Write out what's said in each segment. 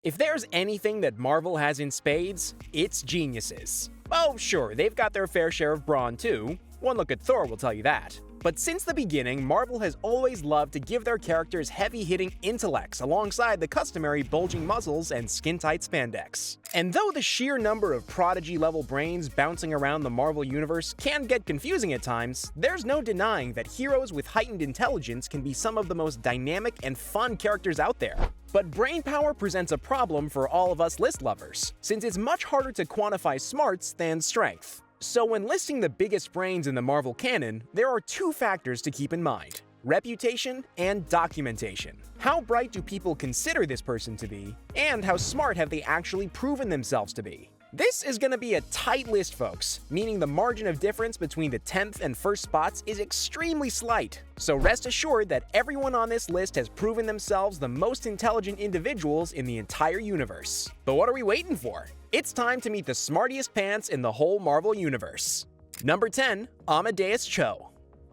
If there's anything that Marvel has in spades, it's geniuses. Oh, sure, they've got their fair share of brawn too. One look at Thor will tell you that. But since the beginning, Marvel has always loved to give their characters heavy-hitting intellects alongside the customary bulging muscles and skin-tight spandex. And though the sheer number of prodigy-level brains bouncing around the Marvel universe can get confusing at times, there's no denying that heroes with heightened intelligence can be some of the most dynamic and fun characters out there. But brain power presents a problem for all of us list lovers, since it's much harder to quantify smarts than strength. So when listing the biggest brains in the Marvel canon, there are two factors to keep in mind: reputation and documentation. How bright do people consider this person to be, and how smart have they actually proven themselves to be? This is going to be a tight list, folks, meaning the margin of difference between the 10th and 1st spots is extremely slight. So rest assured that everyone on this list has proven themselves the most intelligent individuals in the entire universe. But what are we waiting for? It's time to meet the smartiest pants in the whole Marvel universe. Number 10, Amadeus Cho.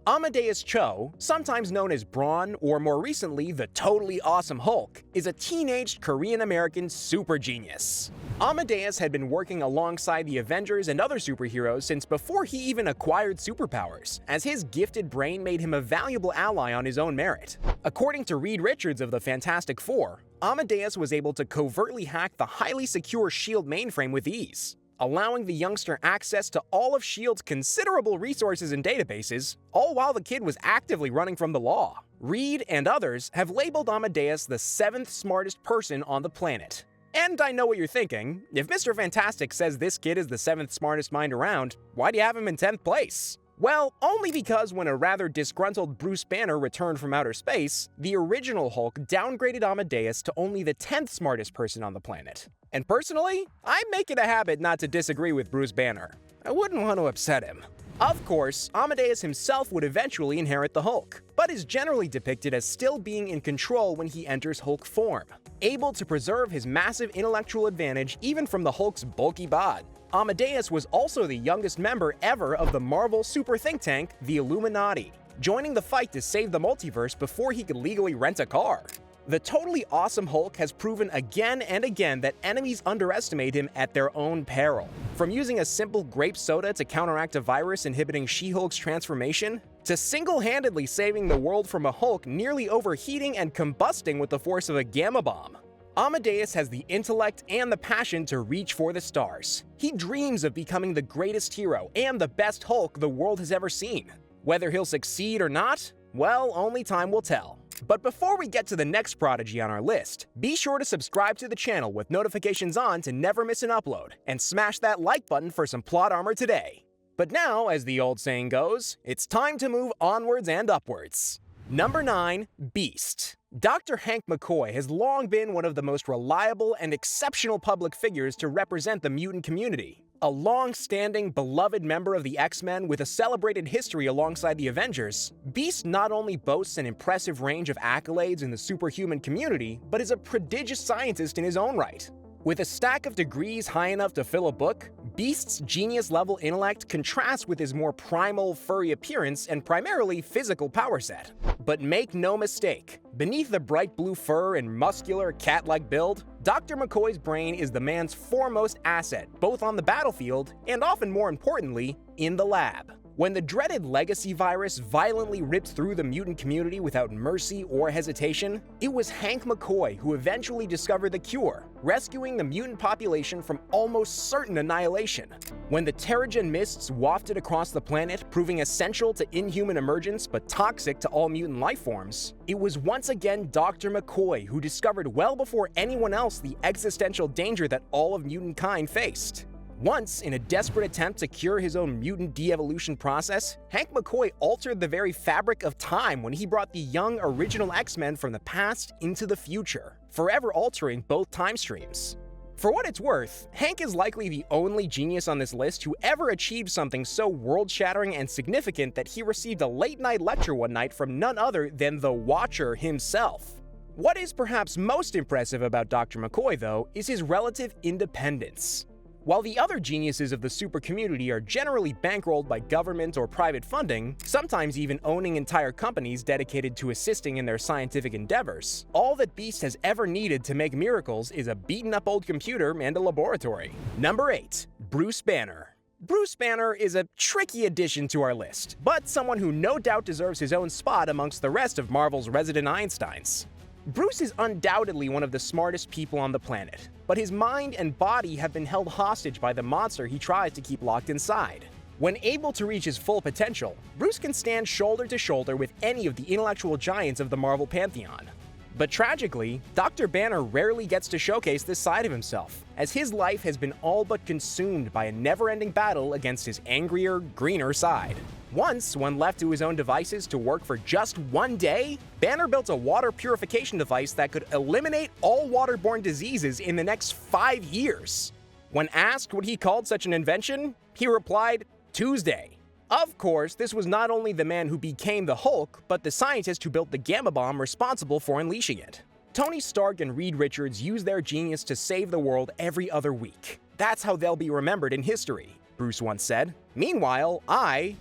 Amadeus Cho, sometimes known as Brawn or more recently the Totally Awesome Hulk, is a teenaged Korean-American super genius. Amadeus had been working alongside the Avengers and other superheroes since before he even acquired superpowers, as his gifted brain made him a valuable ally on his own merit. According to Reed Richards of the Fantastic Four, Amadeus was able to covertly hack the highly secure S.H.I.E.L.D. mainframe with ease, allowing the youngster access to all of S.H.I.E.L.D.'s considerable resources and databases, all while the kid was actively running from the law. Reed and others have labeled Amadeus the 7th smartest person on the planet. And I know what you're thinking: if Mr. Fantastic says this kid is the 7th smartest mind around, why do you have him in 10th place? Well, only because when a rather disgruntled Bruce Banner returned from outer space, the original Hulk downgraded Amadeus to only the 10th smartest person on the planet. And personally, I make it a habit not to disagree with Bruce Banner. I wouldn't want to upset him. Of course, Amadeus himself would eventually inherit the Hulk, but is generally depicted as still being in control when he enters Hulk form, able to preserve his massive intellectual advantage even from the Hulk's bulky bod. Amadeus was also the youngest member ever of the Marvel super think tank, the Illuminati, joining the fight to save the multiverse before he could legally rent a car. The Totally Awesome Hulk has proven again and again that enemies underestimate him at their own peril. From using a simple grape soda to counteract a virus inhibiting She-Hulk's transformation, to single-handedly saving the world from a Hulk nearly overheating and combusting with the force of a gamma bomb. Amadeus has the intellect and the passion to reach for the stars. He dreams of becoming the greatest hero and the best Hulk the world has ever seen. Whether he'll succeed or not, well, only time will tell. But before we get to the next prodigy on our list, be sure to subscribe to the channel with notifications on to never miss an upload, and smash that like button for some plot armor today. But now, as the old saying goes, it's time to move onwards and upwards. Number 9, Beast. Dr. Hank McCoy has long been one of the most reliable and exceptional public figures to represent the mutant community. A long-standing, beloved member of the X-Men with a celebrated history alongside the Avengers, Beast not only boasts an impressive range of accolades in the superhuman community, but is a prodigious scientist in his own right. With a stack of degrees high enough to fill a book, Beast's genius-level intellect contrasts with his more primal, furry appearance and primarily physical power set. But make no mistake, beneath the bright blue fur and muscular, cat-like build, Dr. McCoy's brain is the man's foremost asset, both on the battlefield and, often more importantly, in the lab. When the dreaded legacy virus violently ripped through the mutant community without mercy or hesitation, it was Hank McCoy who eventually discovered the cure, rescuing the mutant population from almost certain annihilation. When the Terrigen mists wafted across the planet, proving essential to inhuman emergence but toxic to all mutant life forms, it was once again Dr. McCoy who discovered well before anyone else the existential danger that all of mutant kind faced. Once, in a desperate attempt to cure his own mutant de-evolution process, Hank McCoy altered the very fabric of time when he brought the young original X-Men from the past into the future, forever altering both time streams. For what it's worth, Hank is likely the only genius on this list who ever achieved something so world-shattering and significant that he received a late-night lecture one night from none other than the Watcher himself. What is perhaps most impressive about Dr. McCoy, though, is his relative independence. While the other geniuses of the super community are generally bankrolled by government or private funding, sometimes even owning entire companies dedicated to assisting in their scientific endeavors, all that Beast has ever needed to make miracles is a beaten-up old computer and a laboratory. Number 8. Bruce Banner. Bruce Banner is a tricky addition to our list, but someone who no doubt deserves his own spot amongst the rest of Marvel's resident Einsteins. Bruce is undoubtedly one of the smartest people on the planet, but his mind and body have been held hostage by the monster he tries to keep locked inside. When able to reach his full potential, Bruce can stand shoulder to shoulder with any of the intellectual giants of the Marvel pantheon. But tragically, Dr. Banner rarely gets to showcase this side of himself, as his life has been all but consumed by a never-ending battle against his angrier, greener side. Once, when left to his own devices to work for just one day, Banner built a water purification device that could eliminate all waterborne diseases in the next 5 years. When asked what he called such an invention, he replied, "Tuesday." Of course, this was not only the man who became the Hulk, but the scientist who built the gamma bomb responsible for unleashing it. Tony Stark and Reed Richards used their genius to save the world every other week. That's how they'll be remembered in history, Bruce once said. Meanwhile, I,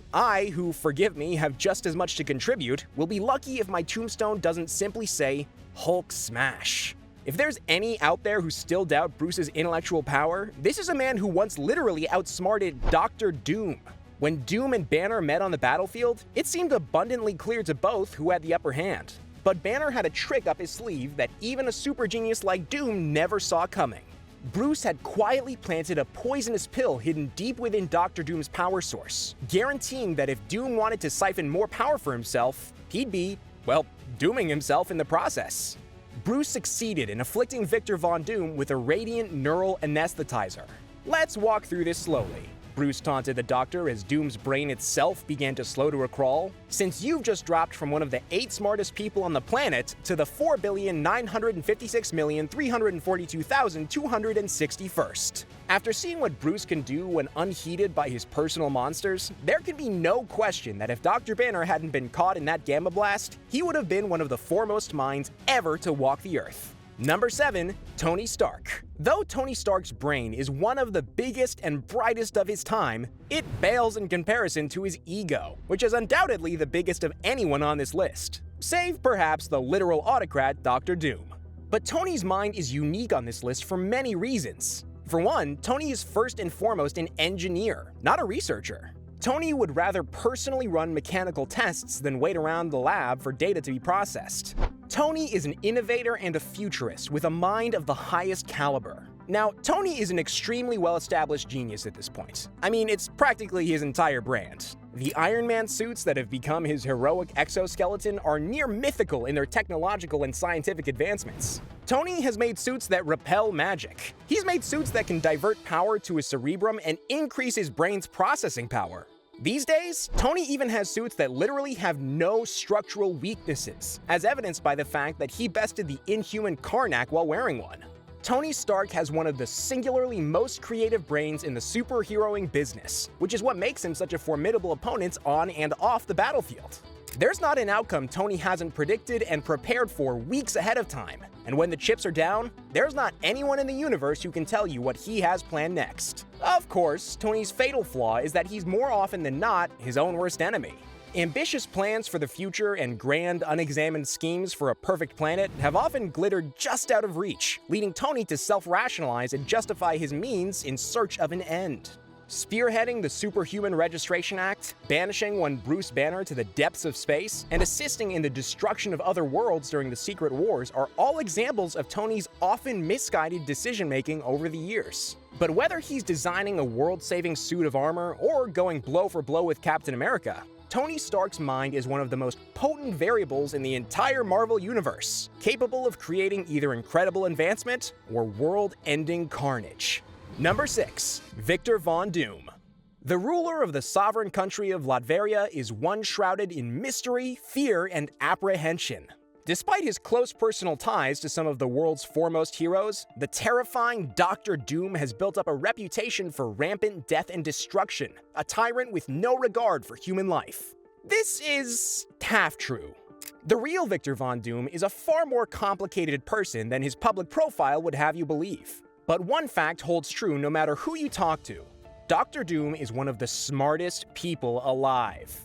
who, forgive me, have just as much to contribute, will be lucky if my tombstone doesn't simply say, Hulk smash. If there's any out there who still doubt Bruce's intellectual power, this is a man who once literally outsmarted Dr. Doom. When Doom and Banner met on the battlefield, it seemed abundantly clear to both who had the upper hand. But Banner had a trick up his sleeve that even a super genius like Doom never saw coming. Bruce had quietly planted a poisonous pill hidden deep within Dr. Doom's power source, guaranteeing that if Doom wanted to siphon more power for himself, he'd be, well, dooming himself in the process. Bruce succeeded in afflicting Victor Von Doom with a radiant neural anesthetizer. Let's walk through this slowly. Bruce taunted the Doctor as Doom's brain itself began to slow to a crawl. Since you've just dropped from one of the 8 smartest people on the planet to the 4,956,342,261st. After seeing what Bruce can do when unheeded by his personal monsters, there can be no question that if Dr. Banner hadn't been caught in that gamma blast, he would have been one of the foremost minds ever to walk the Earth. Number 7. Tony Stark. Though Tony Stark's brain is one of the biggest and brightest of his time, it pales in comparison to his ego, which is undoubtedly the biggest of anyone on this list, save perhaps the literal autocrat Dr. Doom. But Tony's mind is unique on this list for many reasons. For one, Tony is first and foremost an engineer, not a researcher. Tony would rather personally run mechanical tests than wait around the lab for data to be processed. Tony is an innovator and a futurist with a mind of the highest caliber. Now, Tony is an extremely well-established genius at this point. I mean, it's practically his entire brand. The Iron Man suits that have become his heroic exoskeleton are near mythical in their technological and scientific advancements. Tony has made suits that repel magic. He's made suits that can divert power to his cerebrum and increase his brain's processing power. These days, Tony even has suits that literally have no structural weaknesses, as evidenced by the fact that he bested the inhuman Karnak while wearing one. Tony Stark has one of the singularly most creative brains in the superheroing business, which is what makes him such a formidable opponent on and off the battlefield. There's not an outcome Tony hasn't predicted and prepared for weeks ahead of time, and when the chips are down, there's not anyone in the universe who can tell you what he has planned next. Of course, Tony's fatal flaw is that he's more often than not his own worst enemy. Ambitious plans for the future and grand, unexamined schemes for a perfect planet have often glittered just out of reach, leading Tony to self-rationalize and justify his means in search of an end. Spearheading the Superhuman Registration Act, banishing one Bruce Banner to the depths of space, and assisting in the destruction of other worlds during the Secret Wars are all examples of Tony's often misguided decision-making over the years. But whether he's designing a world-saving suit of armor or going blow for blow with Captain America, Tony Stark's mind is one of the most potent variables in the entire Marvel universe, capable of creating either incredible advancement or world-ending carnage. Number 6. Victor Von Doom. The ruler of the sovereign country of Latveria is one shrouded in mystery, fear, and apprehension. Despite his close personal ties to some of the world's foremost heroes, the terrifying Dr. Doom has built up a reputation for rampant death and destruction, a tyrant with no regard for human life. This is half true. The real Victor Von Doom is a far more complicated person than his public profile would have you believe. But one fact holds true no matter who you talk to. Dr. Doom is one of the smartest people alive.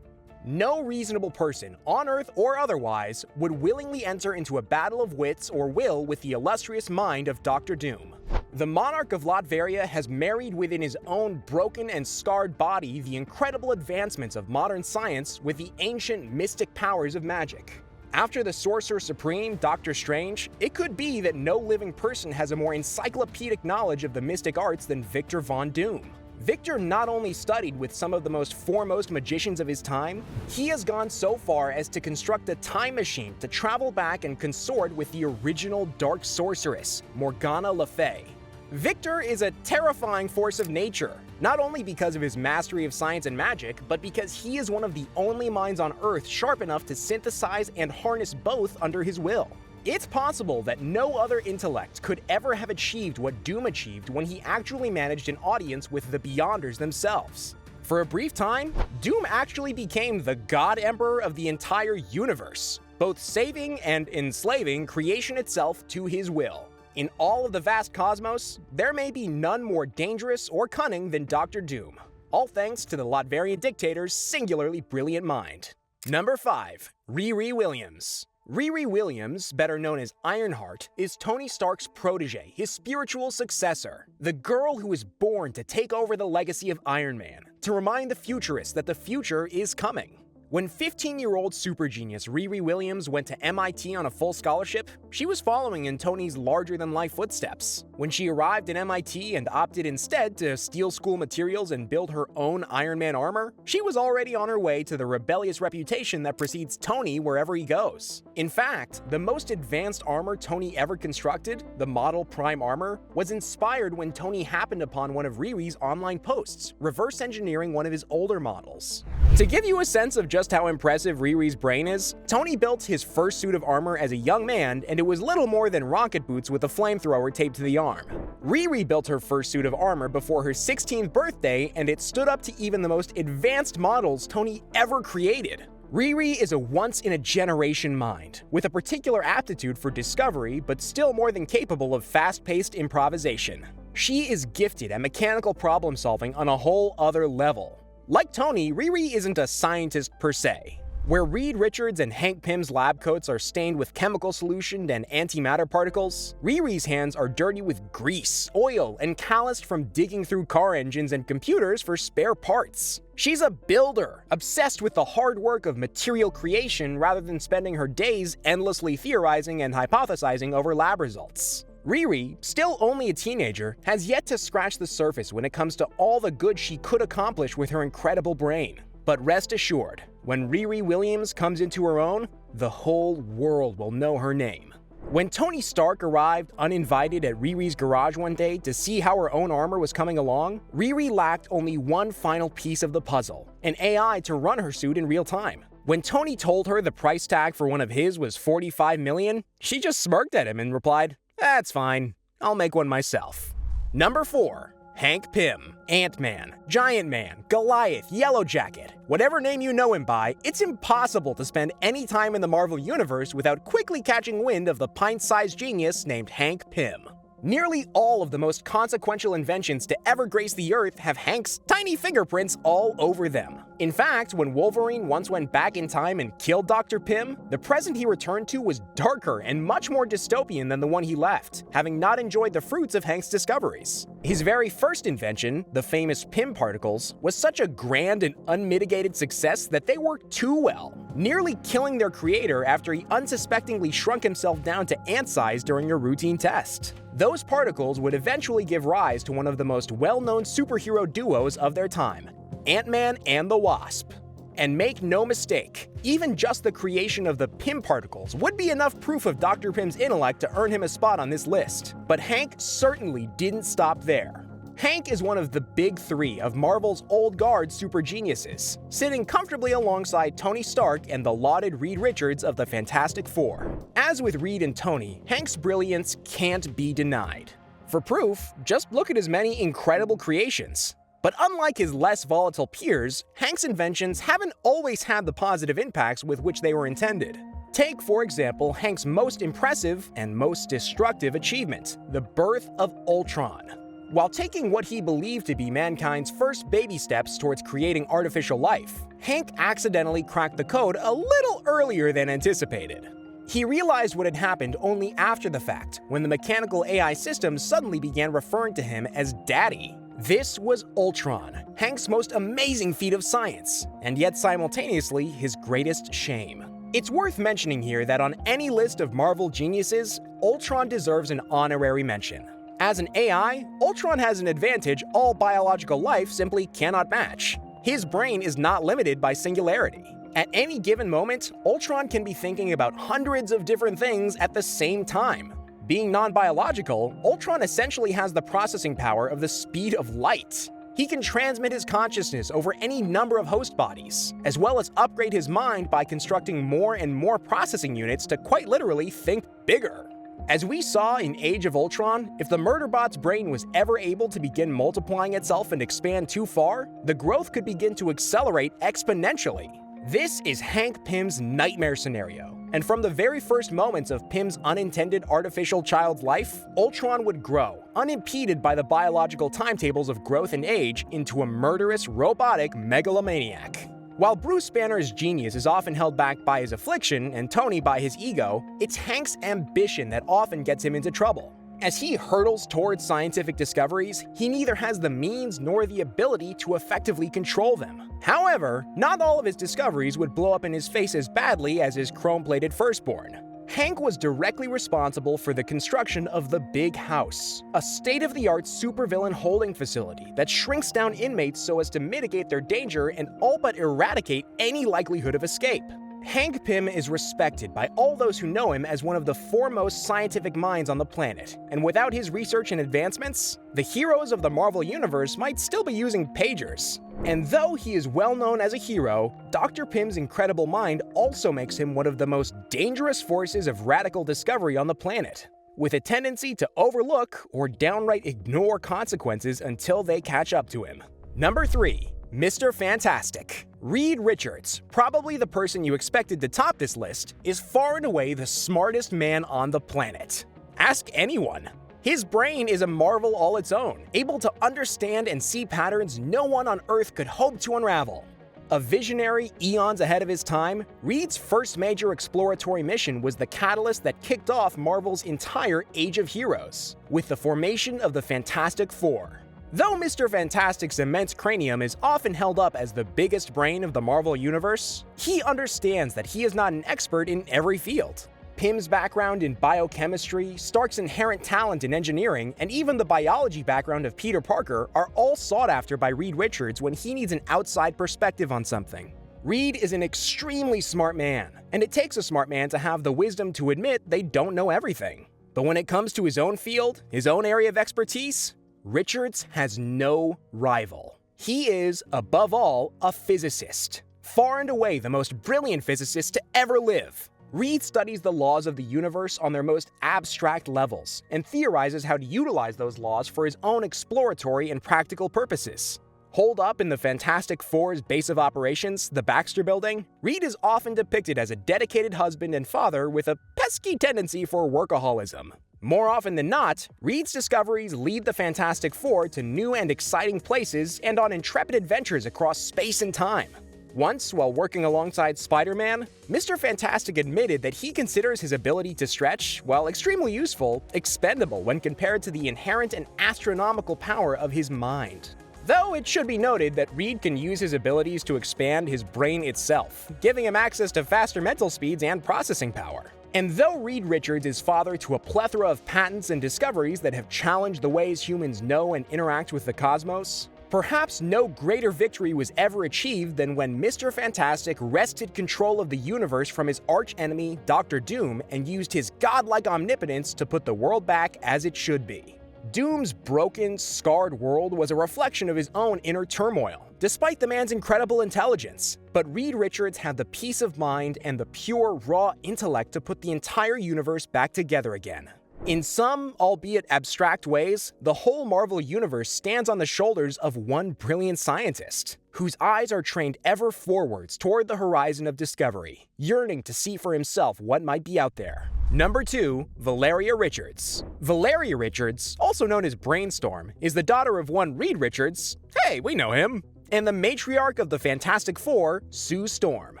No reasonable person, on Earth or otherwise, would willingly enter into a battle of wits or will with the illustrious mind of Dr. Doom. The monarch of Latveria has married within his own broken and scarred body the incredible advancements of modern science with the ancient mystic powers of magic. After the Sorcerer Supreme, Doctor Strange, it could be that no living person has a more encyclopedic knowledge of the mystic arts than Victor Von Doom. Victor not only studied with some of the most foremost magicians of his time, he has gone so far as to construct a time machine to travel back and consort with the original Dark Sorceress, Morgana Le Fay. Victor is a terrifying force of nature, not only because of his mastery of science and magic, but because he is one of the only minds on Earth sharp enough to synthesize and harness both under his will. It's possible that no other intellect could ever have achieved what Doom achieved when he actually managed an audience with the Beyonders themselves. For a brief time, Doom actually became the God Emperor of the entire universe, both saving and enslaving creation itself to his will. In all of the vast cosmos, there may be none more dangerous or cunning than Dr. Doom, all thanks to the Latverian dictator's singularly brilliant mind. Number 5. Riri Williams. Riri Williams, better known as Ironheart, is Tony Stark's protege, his spiritual successor, the girl who was born to take over the legacy of Iron Man, to remind the futurists that the future is coming. When 15-year-old super genius Riri Williams went to MIT on a full scholarship, she was following in Tony's larger-than-life footsteps. When she arrived at MIT and opted instead to steal school materials and build her own Iron Man armor, she was already on her way to the rebellious reputation that precedes Tony wherever he goes. In fact, the most advanced armor Tony ever constructed, the Model Prime armor, was inspired when Tony happened upon one of Riri's online posts, reverse engineering one of his older models. To give you a sense of just how impressive Riri's brain is, Tony built his first suit of armor as a young man, and it was little more than rocket boots with a flamethrower taped to the arm. Riri built her first suit of armor before her 16th birthday, and it stood up to even the most advanced models Tony ever created. Riri is a once-in-a-generation mind, with a particular aptitude for discovery, but still more than capable of fast-paced improvisation. She is gifted at mechanical problem-solving on a whole other level. Like Tony, Riri isn't a scientist per se. Where Reed Richards and Hank Pym's lab coats are stained with chemical solution and antimatter particles, Riri's hands are dirty with grease, oil, and calloused from digging through car engines and computers for spare parts. She's a builder, obsessed with the hard work of material creation rather than spending her days endlessly theorizing and hypothesizing over lab results. Riri, still only a teenager, has yet to scratch the surface when it comes to all the good she could accomplish with her incredible brain. But rest assured, when Riri Williams comes into her own, the whole world will know her name. When Tony Stark arrived uninvited at Riri's garage one day to see how her own armor was coming along, Riri lacked only one final piece of the puzzle, an AI to run her suit in real time. When Tony told her the price tag for one of his was $45 million, she just smirked at him and replied, "That's fine, I'll make one myself." Number 4. Hank Pym. Ant-Man, Giant Man, Goliath, Yellow Jacket. Whatever name you know him by, it's impossible to spend any time in the Marvel Universe without quickly catching wind of the pint-sized genius named Hank Pym. Nearly all of the most consequential inventions to ever grace the Earth have Hank's tiny fingerprints all over them. In fact, when Wolverine once went back in time and killed Dr. Pym, the present he returned to was darker and much more dystopian than the one he left, having not enjoyed the fruits of Hank's discoveries. His very first invention, the famous Pym particles, was such a grand and unmitigated success that they worked too well, nearly killing their creator after he unsuspectingly shrunk himself down to ant size during a routine test. Those particles would eventually give rise to one of the most well-known superhero duos of their time, Ant-Man and the Wasp. And make no mistake, even just the creation of the Pym particles would be enough proof of Dr. Pym's intellect to earn him a spot on this list. But Hank certainly didn't stop there. Hank is one of the big three of Marvel's old guard super geniuses, sitting comfortably alongside Tony Stark and the lauded Reed Richards of the Fantastic Four. As with Reed and Tony, Hank's brilliance can't be denied. For proof, just look at his many incredible creations. But unlike his less volatile peers, Hank's inventions haven't always had the positive impacts with which they were intended. Take, for example, Hank's most impressive and most destructive achievement, the birth of Ultron. While taking what he believed to be mankind's first baby steps towards creating artificial life, Hank accidentally cracked the code a little earlier than anticipated. He realized what had happened only after the fact, when the mechanical AI system suddenly began referring to him as Daddy. This was Ultron, Hank's most amazing feat of science, and yet simultaneously his greatest shame. It's worth mentioning here that on any list of Marvel geniuses, Ultron deserves an honorary mention. As an AI, Ultron has an advantage all biological life simply cannot match. His brain is not limited by singularity. At any given moment, Ultron can be thinking about hundreds of different things at the same time. Being non-biological, Ultron essentially has the processing power of the speed of light. He can transmit his consciousness over any number of host bodies, as well as upgrade his mind by constructing more and more processing units to quite literally think bigger. As we saw in Age of Ultron, if the Murderbot's brain was ever able to begin multiplying itself and expand too far, the growth could begin to accelerate exponentially. This is Hank Pym's nightmare scenario, and from the very first moments of Pym's unintended artificial child's life, Ultron would grow, unimpeded by the biological timetables of growth and age, into a murderous, robotic megalomaniac. While Bruce Banner's genius is often held back by his affliction and Tony by his ego, it's Hank's ambition that often gets him into trouble. As he hurtles towards scientific discoveries, he neither has the means nor the ability to effectively control them. However, not all of his discoveries would blow up in his face as badly as his chrome-plated firstborn. Hank was directly responsible for the construction of the Big House, a state-of-the-art supervillain holding facility that shrinks down inmates so as to mitigate their danger and all but eradicate any likelihood of escape. Hank Pym is respected by all those who know him as one of the foremost scientific minds on the planet, and without his research and advancements, the heroes of the Marvel Universe might still be using pagers. And though he is well known as a hero, Dr. Pym's incredible mind also makes him one of the most dangerous forces of radical discovery on the planet, with a tendency to overlook or downright ignore consequences until they catch up to him. Number 3. Mr. Fantastic. Reed Richards, probably the person you expected to top this list, is far and away the smartest man on the planet. Ask anyone. His brain is a marvel all its own, able to understand and see patterns no one on Earth could hope to unravel. A visionary eons ahead of his time, Reed's first major exploratory mission was the catalyst that kicked off Marvel's entire Age of Heroes, with the formation of the Fantastic Four. Though Mr. Fantastic's immense cranium is often held up as the biggest brain of the Marvel Universe, he understands that he is not an expert in every field. Pym's background in biochemistry, Stark's inherent talent in engineering, and even the biology background of Peter Parker are all sought after by Reed Richards when he needs an outside perspective on something. Reed is an extremely smart man, and it takes a smart man to have the wisdom to admit they don't know everything. But when it comes to his own field, his own area of expertise, Richards has no rival. He is, above all, a physicist. Far and away the most brilliant physicist to ever live. Reed studies the laws of the universe on their most abstract levels, and theorizes how to utilize those laws for his own exploratory and practical purposes. Holed up in the Fantastic Four's base of operations, the Baxter Building, Reed is often depicted as a dedicated husband and father with a pesky tendency for workaholism. More often than not, Reed's discoveries lead the Fantastic Four to new and exciting places and on intrepid adventures across space and time. Once, while working alongside Spider-Man, Mr. Fantastic admitted that he considers his ability to stretch, while extremely useful, expendable when compared to the inherent and astronomical power of his mind. Though it should be noted that Reed can use his abilities to expand his brain itself, giving him access to faster mental speeds and processing power. And though Reed Richards is father to a plethora of patents and discoveries that have challenged the ways humans know and interact with the cosmos, perhaps no greater victory was ever achieved than when Mr. Fantastic wrested control of the universe from his arch-enemy, Dr. Doom, and used his godlike omnipotence to put the world back as it should be. Doom's broken, scarred world was a reflection of his own inner turmoil, despite the man's incredible intelligence. But Reed Richards had the peace of mind and the pure, raw intellect to put the entire universe back together again. In some, albeit abstract ways, the whole Marvel Universe stands on the shoulders of one brilliant scientist, whose eyes are trained ever forwards toward the horizon of discovery, yearning to see for himself what might be out there. Number 2, Valeria Richards. Valeria Richards, also known as Brainstorm, is the daughter of one Reed Richards, hey, we know him, and the matriarch of the Fantastic Four, Sue Storm.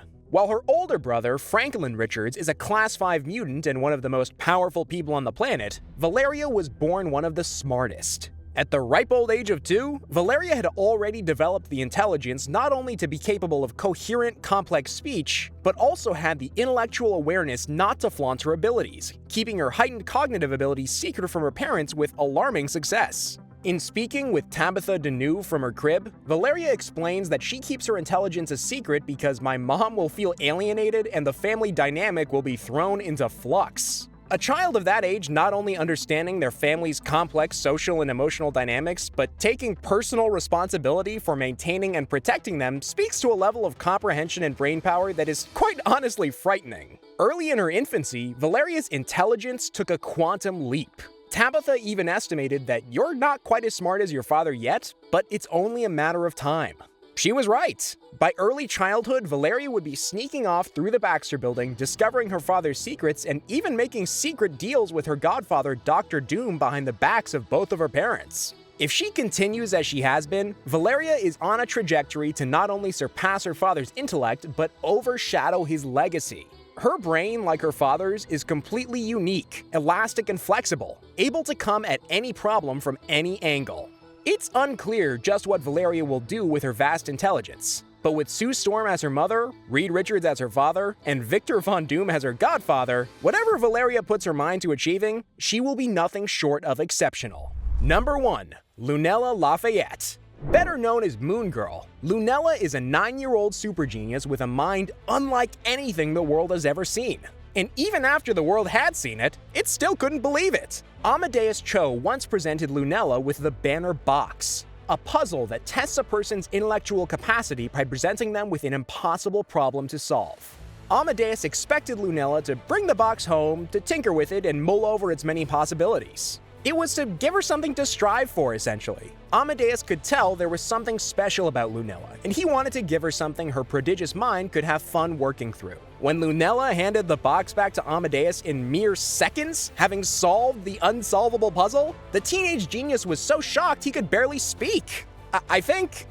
While her older brother, Franklin Richards, is a Class 5 mutant and one of the most powerful people on the planet, Valeria was born one of the smartest. At the ripe old age of 2, Valeria had already developed the intelligence not only to be capable of coherent, complex speech, but also had the intellectual awareness not to flaunt her abilities, keeping her heightened cognitive abilities secret from her parents with alarming success. In speaking with Tabitha Deneau from her crib, Valeria explains that she keeps her intelligence a secret because my mom will feel alienated and the family dynamic will be thrown into flux. A child of that age not only understanding their family's complex social and emotional dynamics, but taking personal responsibility for maintaining and protecting them speaks to a level of comprehension and brainpower that is quite honestly frightening. Early in her infancy, Valeria's intelligence took a quantum leap. Tabitha even estimated that you're not quite as smart as your father yet, but it's only a matter of time. She was right. By early childhood, Valeria would be sneaking off through the Baxter Building, discovering her father's secrets, and even making secret deals with her godfather, Dr. Doom, behind the backs of both of her parents. If she continues as she has been, Valeria is on a trajectory to not only surpass her father's intellect, but overshadow his legacy. Her brain, like her father's, is completely unique, elastic and flexible, able to come at any problem from any angle. It's unclear just what Valeria will do with her vast intelligence, but with Sue Storm as her mother, Reed Richards as her father, and Victor Von Doom as her godfather, whatever Valeria puts her mind to achieving, she will be nothing short of exceptional. Number 1, Lunella Lafayette. Better known as Moon Girl, Lunella is a 9-year-old super genius with a mind unlike anything the world has ever seen. And even after the world had seen it, it still couldn't believe it. Amadeus Cho once presented Lunella with the Banner Box, a puzzle that tests a person's intellectual capacity by presenting them with an impossible problem to solve. Amadeus expected Lunella to bring the box home, to tinker with it, and mull over its many possibilities. It was to give her something to strive for, essentially. Amadeus could tell there was something special about Lunella, and he wanted to give her something her prodigious mind could have fun working through. When Lunella handed the box back to Amadeus in mere seconds, having solved the unsolvable puzzle, the teenage genius was so shocked he could barely speak. I think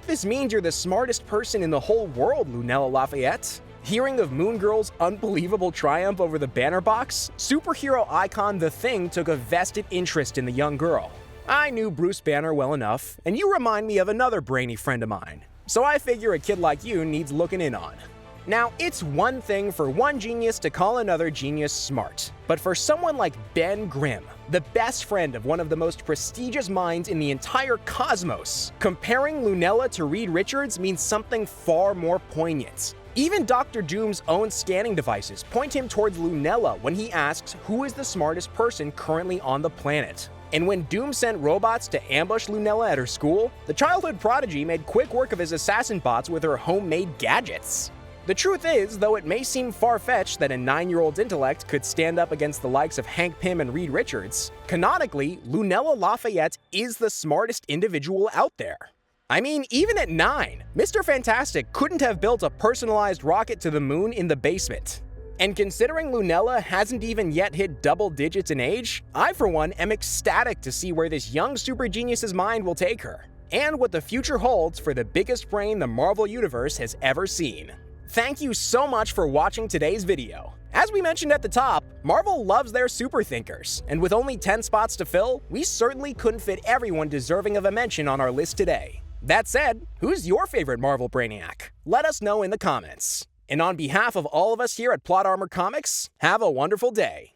this means you're the smartest person in the whole world, Lunella Lafayette. Hearing of Moon Girl's unbelievable triumph over the Banner Box, superhero icon The Thing took a vested interest in the young girl. I knew Bruce Banner well enough, and you remind me of another brainy friend of mine, so I figure a kid like you needs looking in on. Now, it's one thing for one genius to call another genius smart, but for someone like Ben Grimm, the best friend of one of the most prestigious minds in the entire cosmos, comparing Lunella to Reed Richards means something far more poignant. Even Dr. Doom's own scanning devices point him towards Lunella when he asks who is the smartest person currently on the planet. And when Doom sent robots to ambush Lunella at her school, the childhood prodigy made quick work of his assassin bots with her homemade gadgets. The truth is, though it may seem far-fetched that a 9-year-old's intellect could stand up against the likes of Hank Pym and Reed Richards, canonically, Lunella Lafayette is the smartest individual out there. I mean, even at 9, Mr. Fantastic couldn't have built a personalized rocket to the moon in the basement. And considering Lunella hasn't even yet hit double digits in age, I for one am ecstatic to see where this young super genius's mind will take her, and what the future holds for the biggest brain the Marvel Universe has ever seen. Thank you so much for watching today's video. As we mentioned at the top, Marvel loves their super thinkers, and with only 10 spots to fill, we certainly couldn't fit everyone deserving of a mention on our list today. That said, who's your favorite Marvel Brainiac? Let us know in the comments. And on behalf of all of us here at Plot Armor Comics, have a wonderful day.